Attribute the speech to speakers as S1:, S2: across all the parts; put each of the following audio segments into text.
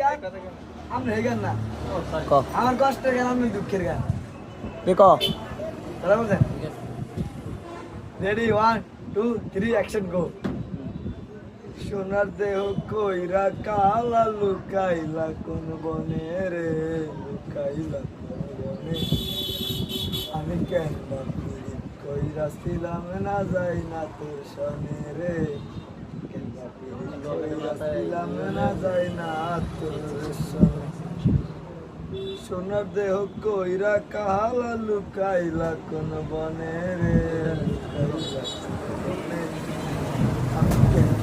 S1: গান আমরা এই গান না আমার কষ্টের গান আমি দুঃখের গান
S2: দেখো
S1: তাহলে বুঝেন রেডি 1 2 3 অ্যাকশন গো সোনার দেহ কইরা কালা লুকাইলা কোন বনে রে লুকাইলা কোন বনে আমি কেন বাপুরি কইরা ছিলাম না যাই না তোর সনে রে কেন বাপুরি কইরা ছিলাম না যাই না তোর সনে সোনার দেহ কইরা কালা লুকাইলা কোন বনে রে লুকাইলা কোন বনে আমি কেন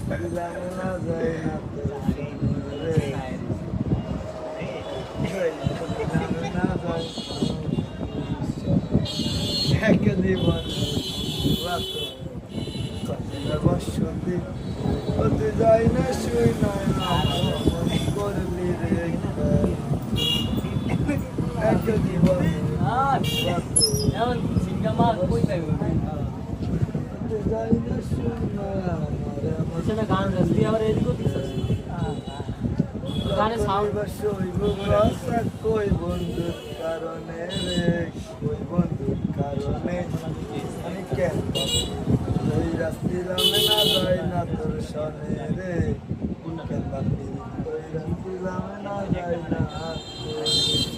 S1: ছিলাম না যাই না তোর রে না যাই এক জীবন বসতি হতে যাই না শুই নয় করলি রে এক জীবন হতে যাই না শুই নয়
S2: গান রসলি আর এদিকে গানে সাউন্ড
S1: কই বন্ধুর কারণে রে কই বন্ধুর কারণে আমি কেন ওই রাস্তিলাম না যাই না তোর সনে রে কেন বাপি ওই রাস্তিলাম না যাই না তোর